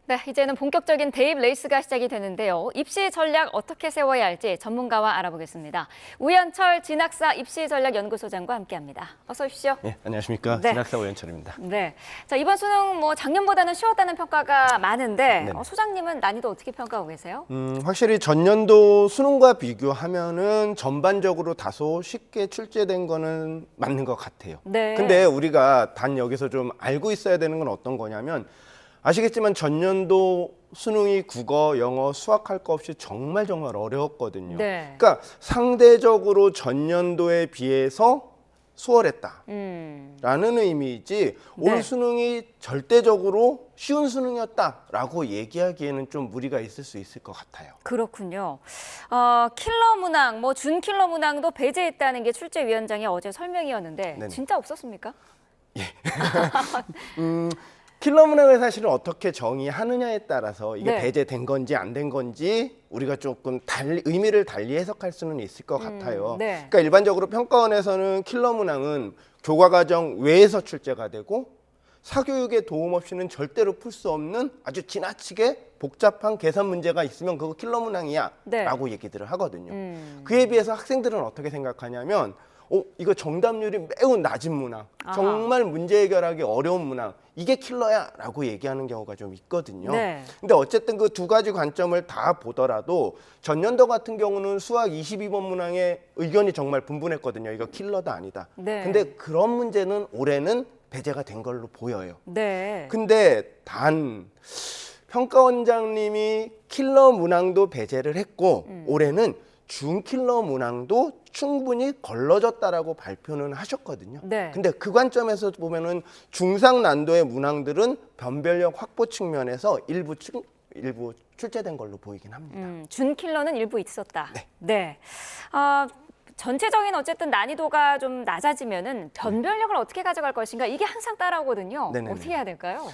네, 이제는 본격적인 대입 레이스가 시작이 되는데요. 입시 전략 어떻게 세워야 할지 전문가와 알아보겠습니다. 우연철 진학사 입시전략연구소장과 함께합니다. 어서 오십시오. 네, 안녕하십니까. 네. 진학사 우연철입니다. 네, 자 이번 수능 작년보다는 쉬웠다는 평가가 많은데 소장님은 난이도 어떻게 평가하고 계세요? 확실히 전년도 수능과 비교하면은 전반적으로 다소 쉽게 출제된 거는 맞는 것 같아요. 네. 근데 우리가 단 여기서 좀 알고 있어야 되는 건 어떤 거냐면 아시겠지만 전년도 수능이 국어, 영어, 수학 할 거 없이 정말 어려웠거든요. 네. 그러니까 상대적으로 전년도에 비해서 수월했다라는 의미이지 올 네. 수능이 절대적으로 쉬운 수능이었다라고 얘기하기에는 좀 무리가 있을 수 있을 것 같아요. 그렇군요. 킬러 문항, 준킬러 문항도 배제했다는 게 출제위원장의 어제 설명이었는데 네네. 진짜 없었습니까? 킬러 문항을 사실은 어떻게 정의하느냐에 따라서 이게 네. 배제된 건지 안 된 건지 우리가 조금 의미를 달리 해석할 수는 있을 것 같아요. 네. 그러니까 일반적으로 평가원에서는 킬러 문항은 교과과정 외에서 출제가 되고 사교육의 도움 없이는 절대로 풀 수 없는 아주 지나치게 복잡한 계산 문제가 있으면 그거 킬러 문항이야 네. 라고 얘기들을 하거든요. 그에 비해서 학생들은 어떻게 생각하냐면 이거 정답률이 매우 낮은 문항, 아하. 정말 문제 해결하기 어려운 문항, 이게 킬러야 라고 얘기하는 경우가 좀 있거든요. 네. 근데 어쨌든 그 두 가지 관점을 다 보더라도 전년도 같은 경우는 수학 22번 문항에 의견이 정말 분분했거든요. 이거 킬러다 아니다. 네. 근데 그런 문제는 올해는 배제가 된 걸로 보여요. 네. 근데 단 평가원장님이 킬러 문항도 배제를 했고 올해는 중킬러 문항도 충분히 걸러졌다라고 발표는 하셨거든요. 네. 근데 그 관점에서 보면은 중상 난도의 문항들은 변별력 확보 측면에서 일부 출제된 걸로 보이긴 합니다. 준킬러는 일부 있었다. 네. 네. 전체적인 어쨌든 난이도가 좀 낮아지면은 변별력을 어떻게 가져갈 것인가 이게 항상 따라오거든요. 네네네. 어떻게 해야 될까요?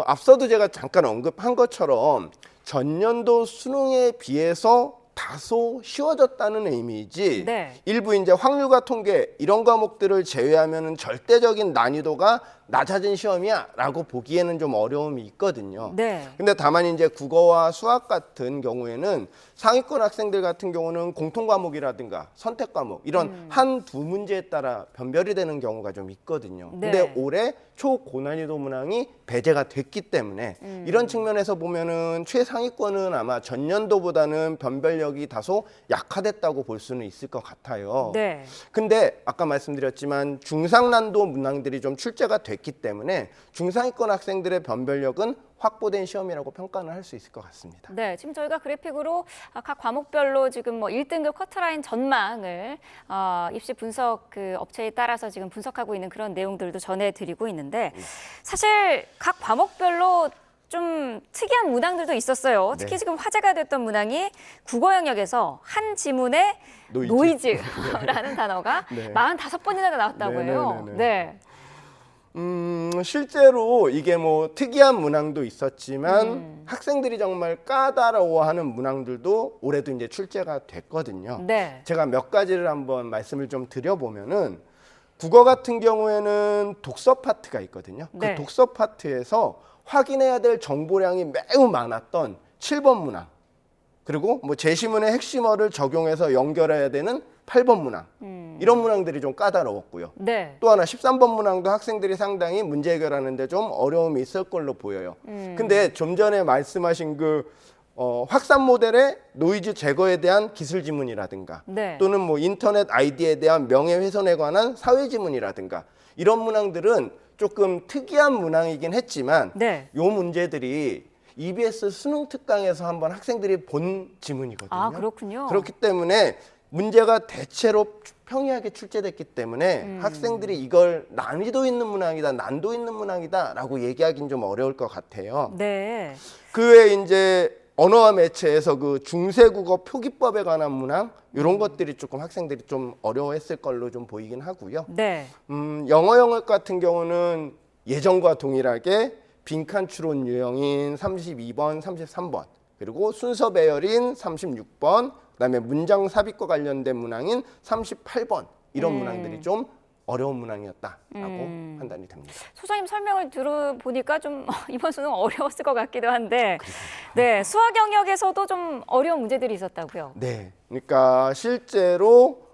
앞서도 제가 잠깐 언급한 것처럼 전년도 수능에 비해서 다소 쉬워졌다는 의미이지 네. 일부 이제 확률과 통계 이런 과목들을 제외하면은 절대적인 난이도가 낮아진 시험이야라고 보기에는 좀 어려움이 있거든요. 네. 근데 다만 이제 국어와 수학 같은 경우에는 상위권 학생들 같은 경우는 공통 과목이라든가 선택 과목 이런 한두 문제에 따라 변별이 되는 경우가 좀 있거든요. 네. 근데 올해 초고난이도 문항이 배제가 됐기 때문에 이런 측면에서 보면은 최상위권은 아마 전년도보다는 변별력이 다소 약화됐다고 볼 수는 있을 것 같아요. 네. 근데 아까 말씀드렸지만 중상난도 문항들이 좀 출제가 됐기 때문에 중상위권 학생들의 변별력은 확보된 시험이라고 평가는 할 수 있을 것 같습니다. 네, 지금 저희가 그래픽으로 각 과목별로 지금 1등급 커트라인 전망을 입시 분석 그 업체에 따라서 지금 분석하고 있는 그런 내용들도 전해드리고 있는데 사실 각 과목별로 좀 특이한 문항들도 있었어요. 특히 네. 지금 화제가 됐던 문항이 국어 영역에서 한 지문에 노이즈라는 단어가 네. 45번이나 나왔다고 해요. 네네네네. 네. 실제로 이게 특이한 문항도 있었지만 학생들이 정말 까다로워하는 문항들도 올해도 이제 출제가 됐거든요. 네. 제가 몇 가지를 한번 말씀을 좀 드려보면은 국어 같은 경우에는 독서 파트가 있거든요. 네. 그 독서 파트에서 확인해야 될 정보량이 매우 많았던 7번 문항 그리고 제시문의 핵심어를 적용해서 연결해야 되는 8번 문항 이런 문항들이 좀 까다로웠고요. 네. 또 하나 13번 문항도 학생들이 상당히 문제 해결하는데 좀 어려움이 있을 걸로 보여요. 근데 좀 전에 말씀하신 그 확산 모델의 노이즈 제거에 대한 기술 지문이라든가 네. 또는 인터넷 아이디에 대한 명예훼손에 관한 사회 지문이라든가 이런 문항들은 조금 특이한 문항이긴 했지만 네. 요 문제들이 EBS 수능 특강에서 한번 학생들이 본 지문이거든요. 아, 그렇군요. 그렇기 때문에 문제가 대체로 평이하게 출제됐기 때문에 학생들이 이걸 난이도 있는 문항이다, 난도 있는 문항이다라고 얘기하기는 좀 어려울 것 같아요. 네. 그 외에 이제 언어와 매체에서 그 중세국어 표기법에 관한 문항 이런 것들이 조금 학생들이 좀 어려워했을 걸로 좀 보이긴 하고요. 네. 영어 영역 같은 경우는 예전과 동일하게 빈칸 추론 유형인 32번, 33번 그리고 순서 배열인 36번 그다음에 문장 삽입과 관련된 문항인 38번 이런 문항들이 좀 어려운 문항이었다라고 판단이 됩니다. 소장님 설명을 들어보니까 좀 이번 수능 어려웠을 것 같기도 한데, 네, 수학 영역에서도 좀 어려운 문제들이 있었다고요. 네, 그러니까 실제로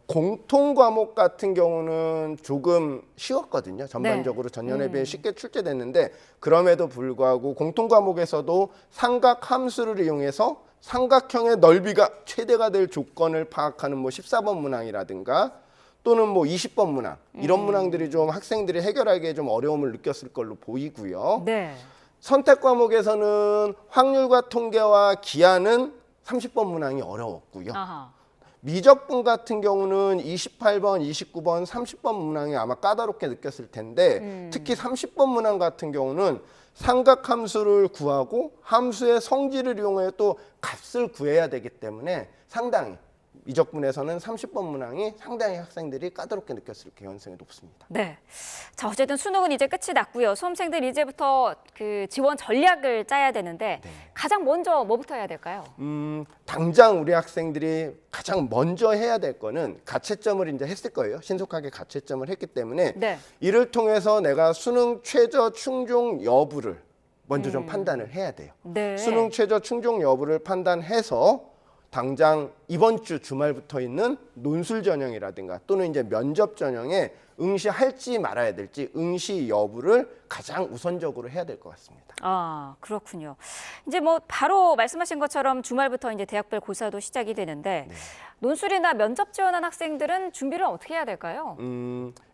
공통 과목 같은 경우는 조금 쉬웠거든요. 전반적으로 전년에 비해 쉽게 출제됐는데 그럼에도 불구하고 공통 과목에서도 삼각 함수를 이용해서 삼각형의 넓이가 최대가 될 조건을 파악하는 뭐 14번 문항이라든가 또는 뭐 20번 문항 이런 문항들이 좀 학생들이 해결하기에 좀 어려움을 느꼈을 걸로 보이고요. 네. 선택 과목에서는 확률과 통계와 기하는 30번 문항이 어려웠고요. 아하. 미적분 같은 경우는 28번, 29번, 30번 문항이 아마 까다롭게 느꼈을 텐데 특히 30번 문항 같은 경우는 삼각함수를 구하고 함수의 성질을 이용해 또 값을 구해야 되기 때문에 상당히 미적분에서는 30번 문항이 상당히 학생들이 까다롭게 느꼈을 개연성이 높습니다. 네. 자, 어쨌든 수능은 이제 끝이 났고요. 수험생들 이제부터 그 지원 전략을 짜야 되는데 가장 먼저 뭐부터 해야 될까요? 당장 우리 학생들이 가장 먼저 해야 될 거는 가채점을 이제 했을 거예요. 신속하게 가채점을 했기 때문에 네. 이를 통해서 내가 수능 최저 충족 여부를 먼저 좀 판단을 해야 돼요. 네. 수능 최저 충족 여부를 판단해서 당장 이번 주 주말부터 있는 논술 전형이라든가 또는 이제 면접 전형에 응시할지 말아야 될지 응시 여부를 가장 우선적으로 해야 될 것 같습니다. 아, 그렇군요. 이제 뭐 바로 말씀하신 것처럼 주말부터 이제 대학별 고사도 시작이 되는데 논술이나 면접 지원한 학생들은 준비를 어떻게 해야 될까요?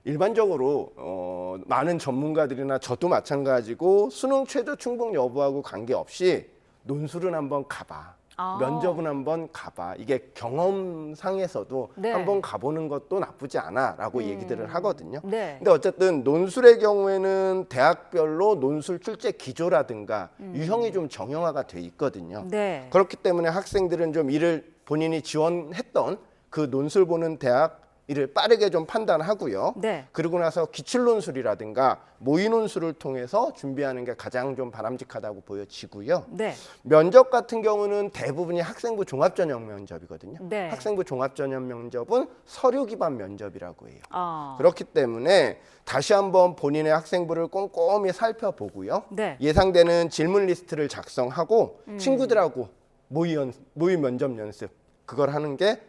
일반적으로 많은 전문가들이나 저도 마찬가지고 수능 최저 충족 여부하고 관계없이 논술은 한번 가봐. 면접은 한번 가봐. 이게 경험상에서도 네. 한번 가보는 것도 나쁘지 않아라고 얘기들을 하거든요. 네. 근데 어쨌든 논술의 경우에는 대학별로 논술 출제 기조라든가 유형이 좀 정형화가 돼 있거든요. 네. 그렇기 때문에 학생들은 좀 이를 본인이 지원했던 그 논술 보는 대학 이를 빠르게 좀 판단하고요. 네. 그리고 나서 기출논술이라든가 모의논술을 통해서 준비하는 게 가장 좀 바람직하다고 보여지고요. 네. 면접 같은 경우는 대부분이 학생부 종합전형 면접이거든요. 네. 학생부 종합전형 면접은 서류 기반 면접이라고 해요. 아. 그렇기 때문에 다시 한번 본인의 학생부를 꼼꼼히 살펴보고요. 네. 예상되는 질문 리스트를 작성하고 친구들하고 모의 면접 연습 그걸 하는 게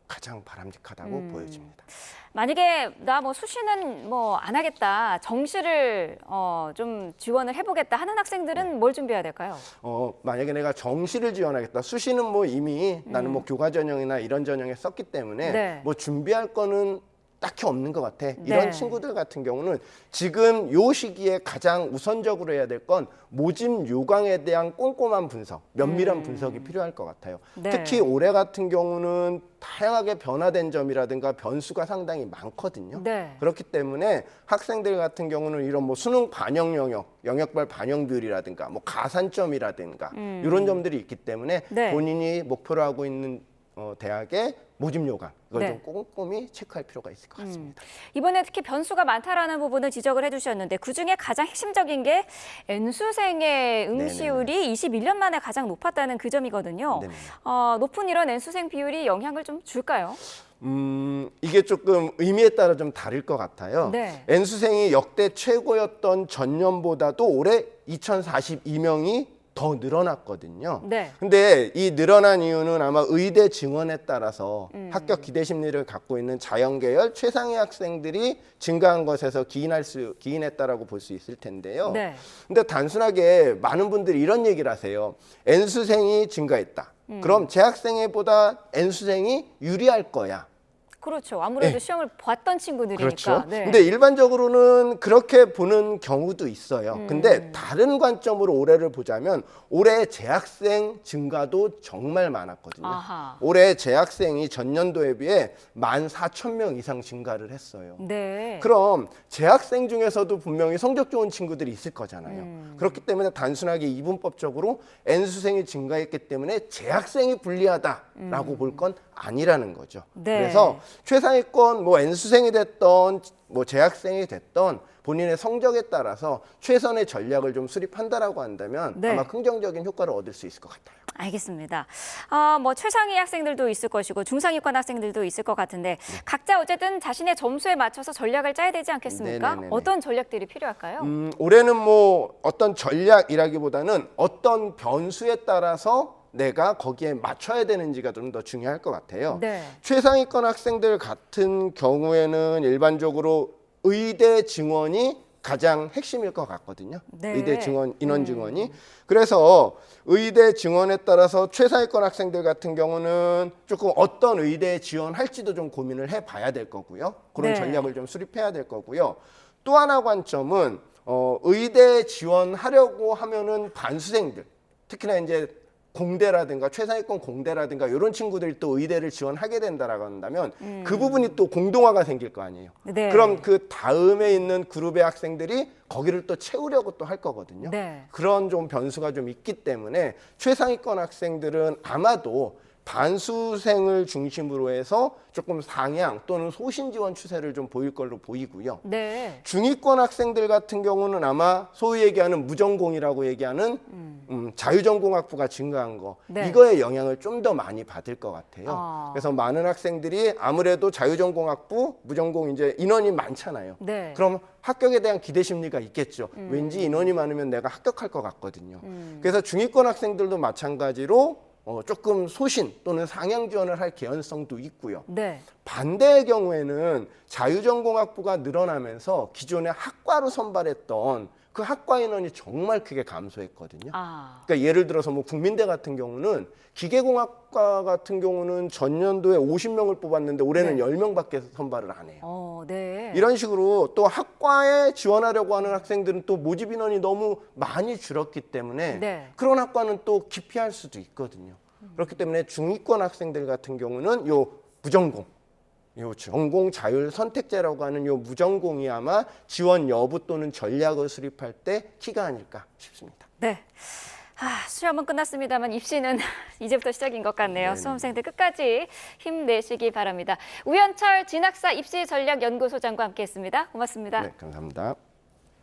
가장 바람직하다고 보여집니다. 만약에 나 뭐 수시는 뭐 안 하겠다, 정시를 좀 지원을 해보겠다 하는 학생들은 뭘 준비해야 될까요? 만약에 내가 정시를 지원하겠다. 수시는 뭐 이미 나는 뭐 교과 전형이나 이런 전형에 썼기 때문에 네. 뭐 준비할 거는 딱히 없는 것 같아. 네. 이런 친구들 같은 경우는 지금 요 시기에 가장 우선적으로 해야 될 건 모집 요강에 대한 꼼꼼한 분석, 면밀한 분석이 필요할 것 같아요. 네. 특히 올해 같은 경우는 다양하게 변화된 점이라든가 변수가 상당히 많거든요. 네. 그렇기 때문에 학생들 같은 경우는 이런 뭐 수능 반영 영역별 반영 비율이라든가 뭐 가산점이라든가 이런 점들이 있기 때문에 네. 본인이 목표로 하고 있는 대학의 모집 요강 이걸 네. 좀 꼼꼼히 체크할 필요가 있을 것 같습니다. 이번에 특히 변수가 많다라는 부분을 지적을 해주셨는데 그중에 가장 핵심적인 게 N수생의 응시율이 21년 만에 가장 높았다는 그 점이거든요. 네네. 높은 이런 N수생 비율이 영향을 좀 줄까요? 이게 조금 의미에 따라 좀 다를 것 같아요. 네. N수생이 역대 최고였던 전년보다도 올해 2042명이 더 늘어났거든요. 네. 근데 이 늘어난 이유는 아마 의대 증원에 따라서 합격 기대 심리를 갖고 있는 자연계열 최상위 학생들이 증가한 것에서 기인했다라고 볼 수 있을 텐데요. 네. 근데 단순하게 많은 분들이 이런 얘기를 하세요. N수생이 증가했다. 그럼 재학생보다 N수생이 유리할 거야. 그렇죠. 아무래도 시험을 봤던 친구들이니까. 그렇죠. 네. 근데 일반적으로는 그렇게 보는 경우도 있어요. 근데 다른 관점으로 올해를 보자면 올해 재학생 증가도 정말 많았거든요. 아하. 올해 재학생이 전년도에 비해 14,000명 이상 증가를 했어요. 네. 그럼 재학생 중에서도 분명히 성적 좋은 친구들이 있을 거잖아요. 그렇기 때문에 단순하게 이분법적으로 N수생이 증가했기 때문에 재학생이 불리하다라고 볼 건 아니라는 거죠. 네. 그래서 최상위권 뭐 N수생이 됐던 뭐 재학생이 됐던 본인의 성적에 따라서 최선의 전략을 좀 수립한다라고 한다면 네. 아마 긍정적인 효과를 얻을 수 있을 것 같아요. 알겠습니다. 뭐 최상위 학생들도 있을 것이고 중상위권 학생들도 있을 것 같은데 각자 어쨌든 자신의 점수에 맞춰서 전략을 짜야 되지 않겠습니까? 네네네네. 어떤 전략들이 필요할까요? 올해는 뭐 어떤 전략이라기보다는 어떤 변수에 따라서 내가 거기에 맞춰야 되는지가 좀 더 중요할 것 같아요. 네. 최상위권 학생들 같은 경우에는 일반적으로 의대 증원이 가장 핵심일 것 같거든요. 네. 의대 증원, 인원 증원이. 그래서 의대 증원에 따라서 최상위권 학생들 같은 경우는 조금 어떤 의대에 지원할지도 좀 고민을 해봐야 될 거고요. 그런 네. 전략을 좀 수립해야 될 거고요. 또 하나 관점은 의대 지원하려고 하면은 반수생들, 특히나 이제 공대라든가 최상위권 공대라든가 이런 친구들이 또 의대를 지원하게 된다라고 한다면 그 부분이 또 공동화가 생길 거 아니에요. 네. 그럼 그 다음에 있는 그룹의 학생들이 거기를 또 채우려고 또 할 거거든요. 네. 그런 좀 변수가 좀 있기 때문에 최상위권 학생들은 아마도 반수생을 중심으로 해서 조금 상향 또는 소신 지원 추세를 좀 보일 걸로 보이고요. 네. 중위권 학생들 같은 경우는 아마 소위 얘기하는 무전공이라고 얘기하는 자유전공학부가 증가한 거 네. 이거에 영향을 좀 더 많이 받을 것 같아요. 아. 그래서 많은 학생들이 아무래도 자유전공학부 무전공 이제 인원이 많잖아요. 네. 그럼 합격에 대한 기대 심리가 있겠죠. 왠지 인원이 많으면 내가 합격할 것 같거든요. 그래서 중위권 학생들도 마찬가지로 조금 소신 또는 상향 지원을 할 개연성도 있고요. 네. 반대의 경우에는 자유전공학부가 늘어나면서 기존에 학과로 선발했던 그 학과 인원이 정말 크게 감소했거든요. 아. 그러니까 예를 들어서 뭐 국민대 같은 경우는 기계공학과 같은 경우는 전년도에 50명을 뽑았는데 올해는 네. 10명밖에 선발을 안 해요. 네. 이런 식으로 또 학과에 지원하려고 하는 학생들은 또 모집 인원이 너무 많이 줄었기 때문에 네. 그런 학과는 또 기피할 수도 있거든요. 그렇기 때문에 중위권 학생들 같은 경우는 요 무전공, 요 전공 자율 선택제라고 하는 요 무전공이 아마 지원 여부 또는 전략을 수립할 때 키가 아닐까 싶습니다. 네. 시험은 끝났습니다만 입시는 이제부터 시작인 것 같네요. 네네. 수험생들 끝까지 힘내시기 바랍니다. 우현철 진학사 입시전략연구소장과 함께했습니다. 고맙습니다. 네, 감사합니다.